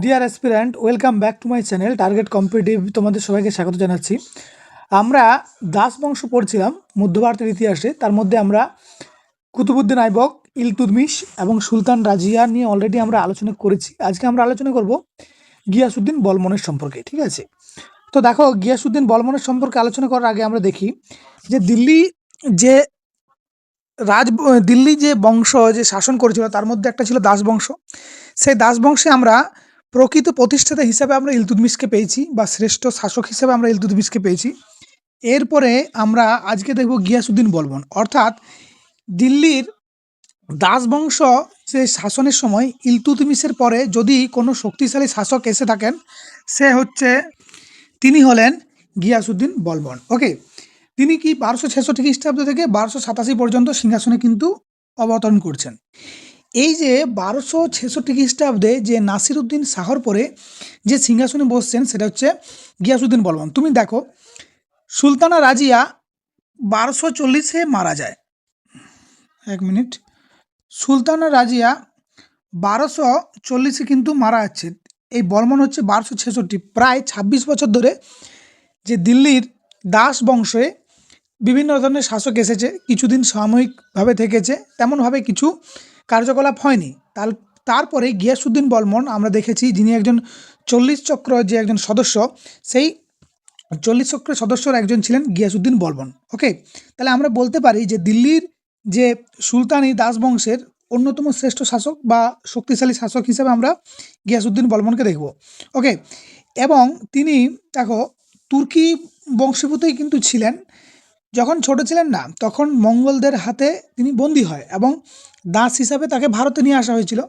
Deer aspirant, welcome back to my channel target competitive. তোমাদের সবাইকে স্বাগত জানাচ্ছি। আমরা দাস বংশ পড়ছিলাম মধ্য ভারতের ইতিহাসে। তার মধ্যে আমরা কুতুবুদ্দিন আইবক, ইলতুৎমিশ এবং সুলতান রাজিয়া নিয়ে অলরেডি আমরা আলোচনা করেছি। আজকে আমরা আলোচনা করব গিয়াসুদ্দিন বলমনের সম্পর্কে। ঠিক আছে, তো দেখো, গিয়াসুদ্দিন বলমনের সম্পর্কে আলোচনা করার আগে আমরা দেখি যে যে দিল্লি যে বংশ যে শাসন করেছিল তার মধ্যে একটা ছিল দাস বংশ। সেই দাস বংশে আমরা প্রকৃত প্রতিষ্ঠাতা হিসাবে আমরা ইলতুৎমিশকে পেয়েছি, বা শ্রেষ্ঠ শাসক হিসেবে আমরা ইলতুৎমিশকে পেয়েছি। এরপরে আমরা আজকে দেখব গিয়াসুদ্দিন বলবন, অর্থাৎ দিল্লির দাস বংশ যে শাসনের সময় ইলতুৎমিশের পরে যদি কোনো শক্তিশালী শাসক এসে থাকেন, তিনি হলেন গিয়াসুদ্দিন বলবন। ওকে, তিনি কি 1266 খ্রিস্টাব্দ থেকে 1287 পর্যন্ত সিংহাসনে কিন্তু অবতরণ করছেন। এই যে 1266 খ্রিস্টাব্দে যে নাসিরুদ্দিন শাহর পরে যে সিংহাসনে বসছেন সেটা হচ্ছে গিয়াসুদ্দিন বলবন। তুমি দেখো, সুলতানা রাজিয়া 1240-এ মারা যায়। এক মিনিট, সুলতানা রাজিয়া 1240-এ কিন্তু মারা যাচ্ছে। এই বলমন হচ্ছে 1266, প্রায় 26 বছর ধরে যে দিল্লির দাস বংশে বিভিন্ন ধরনের শাসক এসেছে, কিছুদিন সাময়িকভাবে থেকেছে, তেমনভাবে কিছু কার্যকলাপ হয়নি। তারপরে গিয়াসুদ্দিন বলমন আমরা দেখেছি, যিনি একজন 40 চক্র যে একজন সদস্য, সেই 40 চক্রের সদস্যর একজন ছিলেন গিয়াসুদ্দিন বলবন। ওকে, তাহলে আমরা বলতে পারি যে দিল্লির যে সুলতানি দাস বংশের অন্যতম শ্রেষ্ঠ শাসক বা শক্তিশালী শাসক হিসেবে আমরা গিয়াসুদ্দিন বলবনকে দেখব। ওকে, এবং তিনি দেখো তুর্কি বংশীভূতই কিন্তু ছিলেন। যখন ছোট ছিলেন না, তখন মঙ্গলদের হাতে তিনি বন্দী হয় এবং দাস হিসাবে তাকে ভারতে নিয়ে আসা হয়েছিল।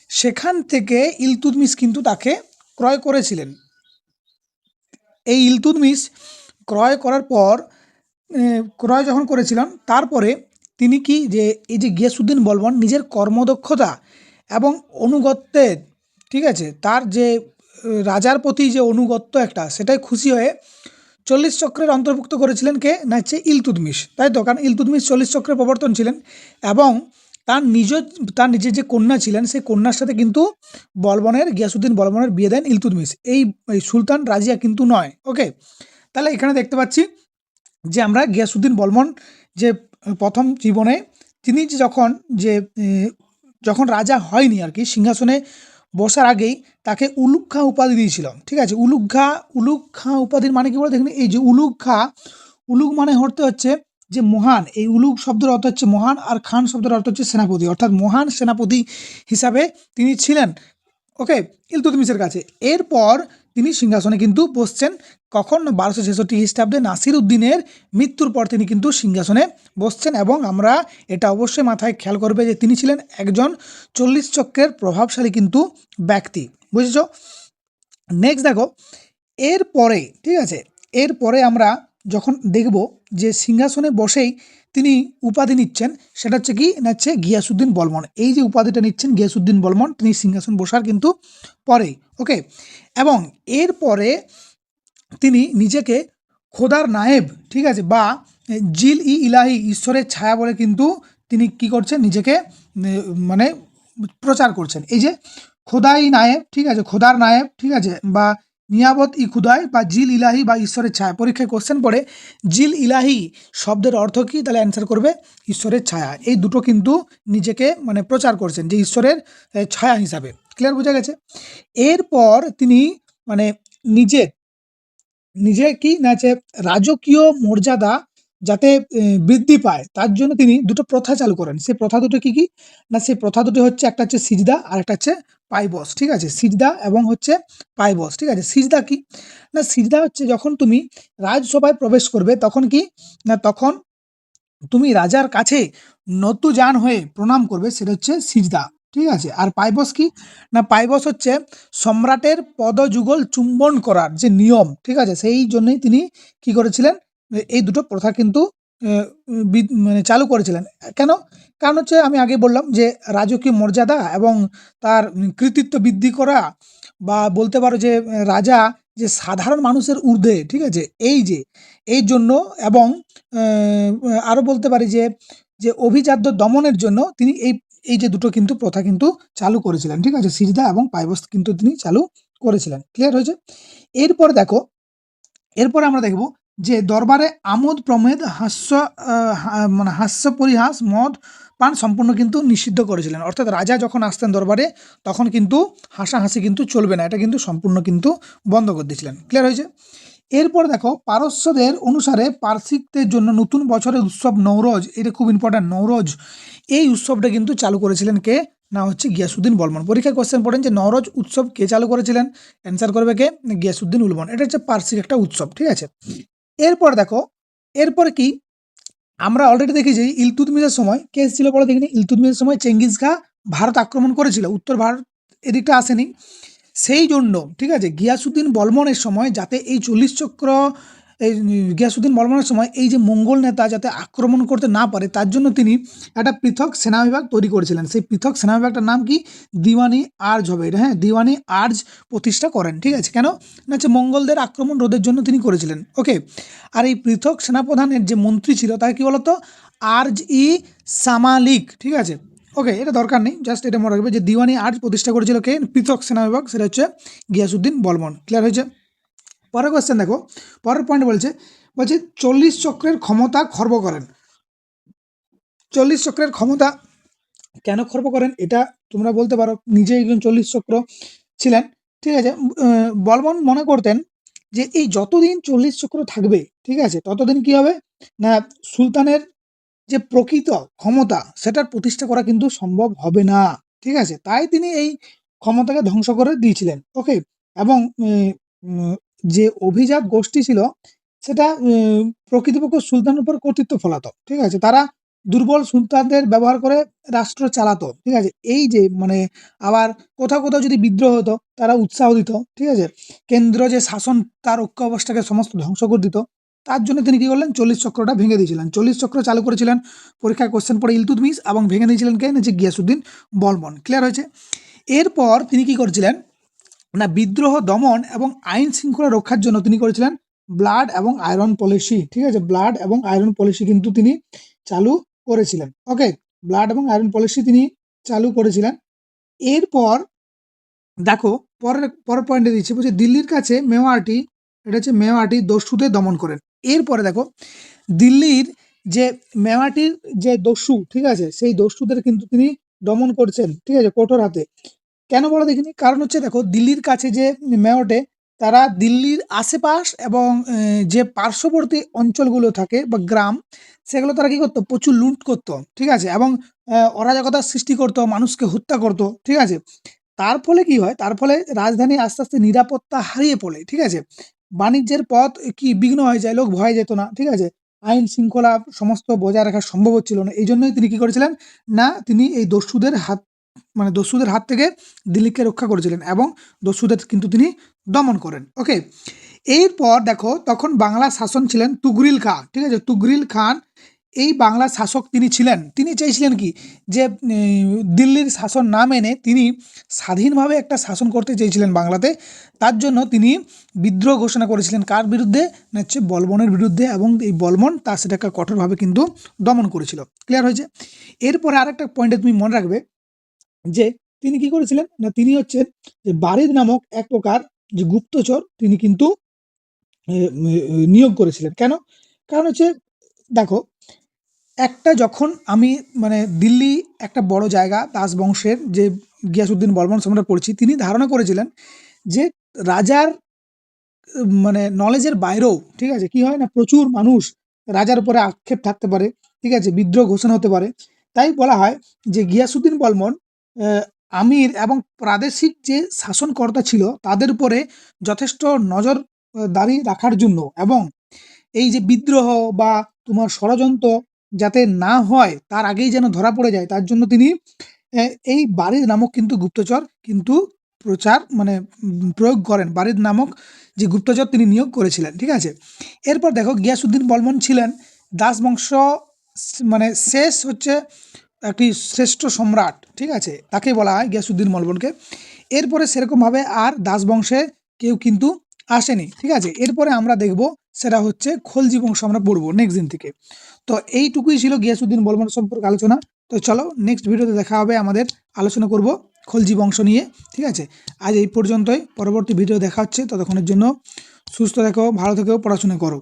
সেখান থেকে ইলতুৎমিশ কিন্তু তাকে ক্রয় করেছিলেন। এই ইলতুৎমিশ ক্রয় করার পর ক্রয় যখন করেছিলেন, তারপরে তিনি কি যে এই যে গিয়াসুদ্দিন বলবন নিজের কর্মদক্ষতা এবং অনুগত্যের, ঠিক আছে, তার যে রাজার প্রতি যে অনুগত্য একটা, সেটাই খুশি হয়ে 40 চক্রের অন্তর্ভুক্ত করেছিলেন কে না, হচ্ছে ইলতুৎমিশ, তাই তো? কারণ ইলতুৎমিশ 40 চক্রের প্রবর্তন ছিলেন এবং তার নিজের যে কন্যা ছিলেন, সেই কন্যার সাথে কিন্তু গিয়াসুদ্দিন বলবনের বিয়ে দেন ইলতুৎমিশ। এই সুলতান রাজিয়া কিন্তু নয়। ওকে, তাহলে এখানে দেখতে পাচ্ছি যে আমরা গিয়াসুদ্দিন বলবন যে প্রথম জীবনে তিনি যখন রাজা হয়নি আর কি, সিংহাসনে বসার আগেই তাকে উলুগ খাঁ উপাধি দিয়েছিল। ঠিক আছে, উলুগ খাঁ উপাধির মানে কি বলে দেখুন, এই যে উলুগ মানে হচ্ছে যে মহান, এই উলুগ শব্দের অর্থ হচ্ছে মহান, আর খান শব্দের অর্থ হচ্ছে সেনাপতি, অর্থাৎ মহান সেনাপতি হিসাবে তিনি ছিলেন। ওকে, ইলতুৎমিশের কাছে। এরপর তিনি সিংহাসনে কিন্তু বসছেন কখন, 1266 খ্রিস্টাব্দে নাসির উদ্দিনের মৃত্যুর পর তিনি কিন্তু সিংহাসনে বসছেন। এবং আমরা এটা অবশ্যই মাথায় খেয়াল করবে যে তিনি ছিলেন একজন 40 চক্রের প্রভাবশালী কিন্তু ব্যক্তি। বুঝেছ? নেক্সট দেখো, এরপরে, ঠিক আছে, এরপরে আমরা যখন দেখব যে সিংহাসনে বসেই তিনি উপাধি নিচ্ছেন, সেটা হচ্ছে কি না, হচ্ছে গিয়াসুদ্দিন বলবন। এই যে উপাধিটা নিচ্ছেন গিয়াসুদ্দিন বলবন, তিনি সিংহাসন বসার কিন্তু পরেই। ওকে, এবং এরপরে তিনি নিজেকে খোদার নায়েব, ঠিক আছে, বা জিল ই ইলাহি, ঈশ্বরের ছায়া বলে কিন্তু তিনি কি করছেন, নিজেকে মানে প্রচার করছেন। এই যে খোদাই নায়েব, ঠিক আছে, খোদার নায়েব, ঠিক আছে, বা নিয়াবত ই খুদাই বা জিল ইলাহি বা ঈশ্বরের ছায়া। পরীক্ষায় কোশ্চেন পড়ে জিল ইলাহি শব্দের অর্থ কি, তাহলে অ্যান্সার করবে ঈশ্বরের ছায়া। এই দুটো কিন্তু নিজেকে মানে প্রচার করছেন যে ঈশ্বরের ছায়া হিসাবে। ক্লিয়ার, বোঝা গেছে? এরপর তিনি মানে নিজে কি না, যে রাজকীয় মর্যাদা যাতে বৃদ্ধি পায়, তার জন্য তিনি দুটো প্রথা চালু করেন। সেই প্রথা দুটো কি কি না, সেই প্রথা দুটো হচ্ছে, একটা হচ্ছে সিজদা আর একটা হচ্ছে পাইবস। ঠিক আছে, সিজদা এবং হচ্ছে পাইবস। ঠিক আছে, সিজদা কি না, সিজদা হচ্ছে যখন তুমি রাজসভায় প্রবেশ করবে, তখন কি না, তখন তুমি রাজার কাছে নতজান হয়ে প্রণাম করবে, সেটা হচ্ছে সিজদা। ঠিক আছে, আর পাইবস কি না, পাইবস হচ্ছে সম্রাটের পদযুগল চুম্বন করার যে নিয়ম। ঠিক আছে, সেই জন্যই তিনি কি করেছিলেন, এই দুটো প্রথা কিন্তু মানে চালু করেছিলেন। কেন? কারণ হচ্ছে আমি আগে বললাম যে রাজকীয় মর্যাদা এবং তার কৃতিত্ব বৃদ্ধি করা, বা বলতে পারো যে রাজা যে সাধারণ মানুষের ঊর্ধ্বে, ঠিক আছে, এই জন্য, এবং আরও বলতে পারি যে অভিজাত্য দমনের জন্য তিনি এই এই যে দুটো কিন্তু প্রথা কিন্তু চালু করেছিলেন, ঠিক আছে, সিজদা এবং পাইবস্ত কিন্তু তিনি চালু করেছিলেন। ক্লিয়ার হয়েছে? এরপরে দেখো, এরপরে আমরা দেখব যে দরবারে আমোদ প্রমোদ হাস্য মানে হাস্য পরিহাস মদ পান সম্পূর্ণ কিন্তু নিষিদ্ধ করেছিলেন। অর্থাৎ রাজা যখন আসতেন দরবারে তখন কিন্তু হাসাহাসি কিন্তু চলবে না, এটা কিন্তু সম্পূর্ণ কিন্তু বন্ধ করে দিয়েছিলেন। ক্লিয়ার হয়েছে? এরপর দেখো পারস্যদের অনুসারে পার্সিকদের জন্য নতুন বছরের উৎসব নৌরোজ, এটা খুব ইম্পর্ট্যান্ট, নৌরোজ এই উৎসবটা কিন্তু চালু করেছিলেন কে? না হচ্ছে গিয়াসুদ্দিন বলবন। পরীক্ষায় কোশ্চেন পড়েন যে নওরোজ উৎসব কে চালু করেছিলেন? অ্যান্সার করবে কে? গিয়াসুদ্দিন উলবন। এটা হচ্ছে পার্সিক একটা উৎসব, ঠিক আছে। এরপর দেখো, এরপরে কি আমরা অলরেডি দেখেছি ইলতুৎমিশের সময় কে এসেছিল বলো দেখিনি? ইলতুৎমিশের সময় চেঙ্গিস খা ভারত আক্রমণ করেছিল, উত্তর ভারত এদিকটা আসেনি, সেই জন্য ঠিক আছে গিয়াসুদ্দিন বলবনের সময় যাতে এই 40 চক্র, এই গিয়াসুদ্দিন বলবনের সময় এই যে মঙ্গল নেতা যাতে আক্রমণ করতে না পারে তার জন্য তিনি একটা পৃথক সেনা বিভাগ তৈরি করেছিলেন। সেই পৃথক সেনা বিভাগটার নাম কি? দিওয়ানি আর্জ হবে এটা, হ্যাঁ, দিওয়ানি আর্জ প্রতিষ্ঠা করেন, ঠিক আছে। কেন না হচ্ছে মঙ্গলদের আক্রমণ রোধের জন্য তিনি করেছিলেন, ওকে। আর এই পৃথক সেনাপ্রধানের যে মন্ত্রী ছিল তাকে কি বলতো? আর্জ ই সামালিক, ঠিক আছে, ওকে, এটা দরকার নেই, জাস্ট এটা মনে রাখবে যে দিওয়ানি আর্জ প্রতিষ্ঠা করেছিল কে? পৃথক সেনা বিভাগ, সেটা হচ্ছে গিয়াসুদ্দিন বলবন। ক্লিয়ার হয়েছে? পরের কোয়েশ্চেন দেখো, পরের পয়েন্ট বলছে 40 চক্রের ক্ষমতা খর্ব করেন। 40 চক্রের ক্ষমতা কেন খর্ব করেন এটা তোমরা বলতে পারো, নিজে একজন 40 চক্র ছিলেন, ঠিক আছে। বলবন মনে করতেন যে এই যতদিন 40 চক্র থাকবে, ঠিক আছে, ততদিন কি হবে না সুলতানের যে প্রকৃত ক্ষমতা সেটার প্রতিষ্ঠা করা কিন্তু সম্ভব হবে না, ঠিক আছে। তাই তিনি এই ক্ষমতাকে ধ্বংস করে দিয়েছিলেন, ওকে। এবং যে অভিজাত গোষ্ঠী ছিল সেটা প্রকৃতপক্ষে সুলতানের উপর কর্তৃত্ব ফলাতো, ঠিক আছে। তারা দুর্বল সুলতানদের ব্যবহার করে রাষ্ট্র চালাতো, ঠিক আছে। এই যে মানে আবার কোথাও কোথাও যদি বিদ্রোহ হতো তারা উৎসাহ দিত, ঠিক আছে। কেন্দ্র যে শাসন তার ঐক্য অবস্থাকে সমস্ত ধ্বংস করে দিত। তার জন্য তিনি কি করলেন? 40 চক্রটা ভেঙে দিয়েছিলেন। 40 চক্র চালু করেছিলেন, পরীক্ষায় কোশ্চেন পড়ে ইলতুৎমিশ, এবং ভেঙে দিয়েছিলেন কে? যে গিয়াসুদ্দিন বলবন। ক্লিয়ার হয়েছে? এরপর তিনি কি করেছিলেন না বিদ্রোহ দমন এবং আইন শৃঙ্খলা রক্ষার জন্য তিনি করেছিলেন ব্লাড এবং আয়রন পলিসি, ঠিক আছে। ব্লাড এবং আয়রন পলিসি কিন্তু তিনি চালু করেছিলেন, ওকে। ব্লাড এবং আয়রন পলিসি তিনি চালু করেছিলেন। এরপর দেখো পরের পয়েন্টে দিচ্ছি, বলছে দিল্লির কাছে মেওয়াটি, এটা হচ্ছে মেওয়াটি দস্যুদের দমন করেন। এরপরে দেখো দিল্লির যে মেওয়াটির যে দস্যু, ঠিক আছে, সেই দস্যুদের কিন্তু তিনি দমন করছেন, ঠিক আছে, কঠোর হাতে। কেন বলো দেখিনি? কারণ হচ্ছে দেখো দিল্লির কাছে যে মেওয়াটে তারা দিল্লির আশেপাশ এবং যে পার্শ্ববর্তী অঞ্চলগুলো থাকে বা গ্রাম সেগুলো তারা কি করতো? প্রচুর লুট করতো, ঠিক আছে, এবং অরাজকতার সৃষ্টি করতো, মানুষকে হত্যা করতো, ঠিক আছে। তার ফলে কি হয়? তার ফলে রাজধানী আস্তে আস্তে নিরাপত্তা হারিয়ে পড়ে, ঠিক আছে। বাণিজ্যের পথ কি বিঘ্ন হয়ে যায়, লোক ভয়ে যেত না, ঠিক আছে। আইন শৃঙ্খলা সমস্ত বজায় রাখা সম্ভব হচ্ছিল না। এই জন্যই তিনি কি করেছিলেন না তিনি এই দস্যুদের হাত মানে দস্যুদের হাত থেকে দিল্লিকে রক্ষা করেছিলেন এবং দস্যুদের কিন্তু তিনি দমন করেন, ওকে। এরপর দেখো তখন বাংলা শাসন ছিলেন তুগরিল খাঁ, ঠিক আছে। তুগরিল খান এই বাংলার শাসক তিনি ছিলেন। তিনি চাইছিলেন কি যে দিল্লির শাসন না মেনে তিনি স্বাধীনভাবে একটা শাসন করতে চেয়েছিলেন বাংলাতে। তার জন্য তিনি বিদ্রোহ ঘোষণা করেছিলেন কার বিরুদ্ধে? না হচ্ছে বলবনের বিরুদ্ধে, এবং এই বলবন তার সেটাকে কঠোরভাবে কিন্তু দমন করেছিল। ক্লিয়ার হয়েছে? এরপরে আরেকটা পয়েন্টে তুমি মনে রাখবে যে তিনি কি করেছিলেন না তিনি হচ্ছেন যে বারিদ নামক এক প্রকার যে গুপ্তচর তিনি কিন্তু নিয়োগ করেছিলেন। কেন? কারণ হচ্ছে দেখো একটা যখন আমি মানে দিল্লি একটা বড় জায়গা, দাস বংশের যে গিয়াসুদ্দিন বলবন সম্রাট পড়ছি, তিনি ধারণা করেছিলেন যে রাজার মানে নলেজের বাইরেও, ঠিক আছে, কি হয় না প্রচুর মানুষ রাজার উপরে আক্ষেপ থাকতে পারে, ঠিক আছে, বিদ্রোহ ঘোষণা হতে পারে। তাই বলা হয় যে গিয়াসুদ্দিন বলবন আমির এবং প্রাদেশিক যে শাসনকর্তা ছিল তাদের উপরে যথেষ্ট নজরদারি রাখার জন্য, এবং এই যে বিদ্রোহ বা তোমার ষড়যন্ত্র যাতে না হয় তার আগেই যেন ধরা পড়ে যায় তার জন্য তিনি এই বারিদ নামক কিন্তু গুপ্তচর কিন্তু প্রচার মানে প্রয়োগ করেন। বারিদ নামক যে গুপ্তচর তিনি নিয়োগ করেছিলেন, ঠিক আছে। এরপর দেখো গিয়াসুদ্দিন বলবন ছিলেন দাস বংশ মানে শেষ হচ্ছে একটি শ্রেষ্ঠ সম্রাট, ঠিক আছে, তাকে বলা হয় গিয়াসুদ্দিন বলবনকে। এরপরে সেরকমভাবে আর দাস বংশে কেউ কিন্তু আসেনি, ঠিক আছে। এরপরে আমরা দেখব সেটা হচ্ছে খলজি বংশ আমরা পড়বো নেক্সট দিন থেকে। তো এইটুকুই ছিল গিয়াসুদ্দিন বলবন সম্পর্কে আলোচনা। তো চলো নেক্সট ভিডিওতে দেখা হবে, আমাদের আলোচনা করব খলজি বংশ নিয়ে। ঠিক আছে, আজ এই পর্যন্তই, পরবর্তী ভিডিও দেখা হচ্ছে। ততক্ষণের জন্য সুস্থ থেকো, ভালো থেকো, পড়াশোনা করো।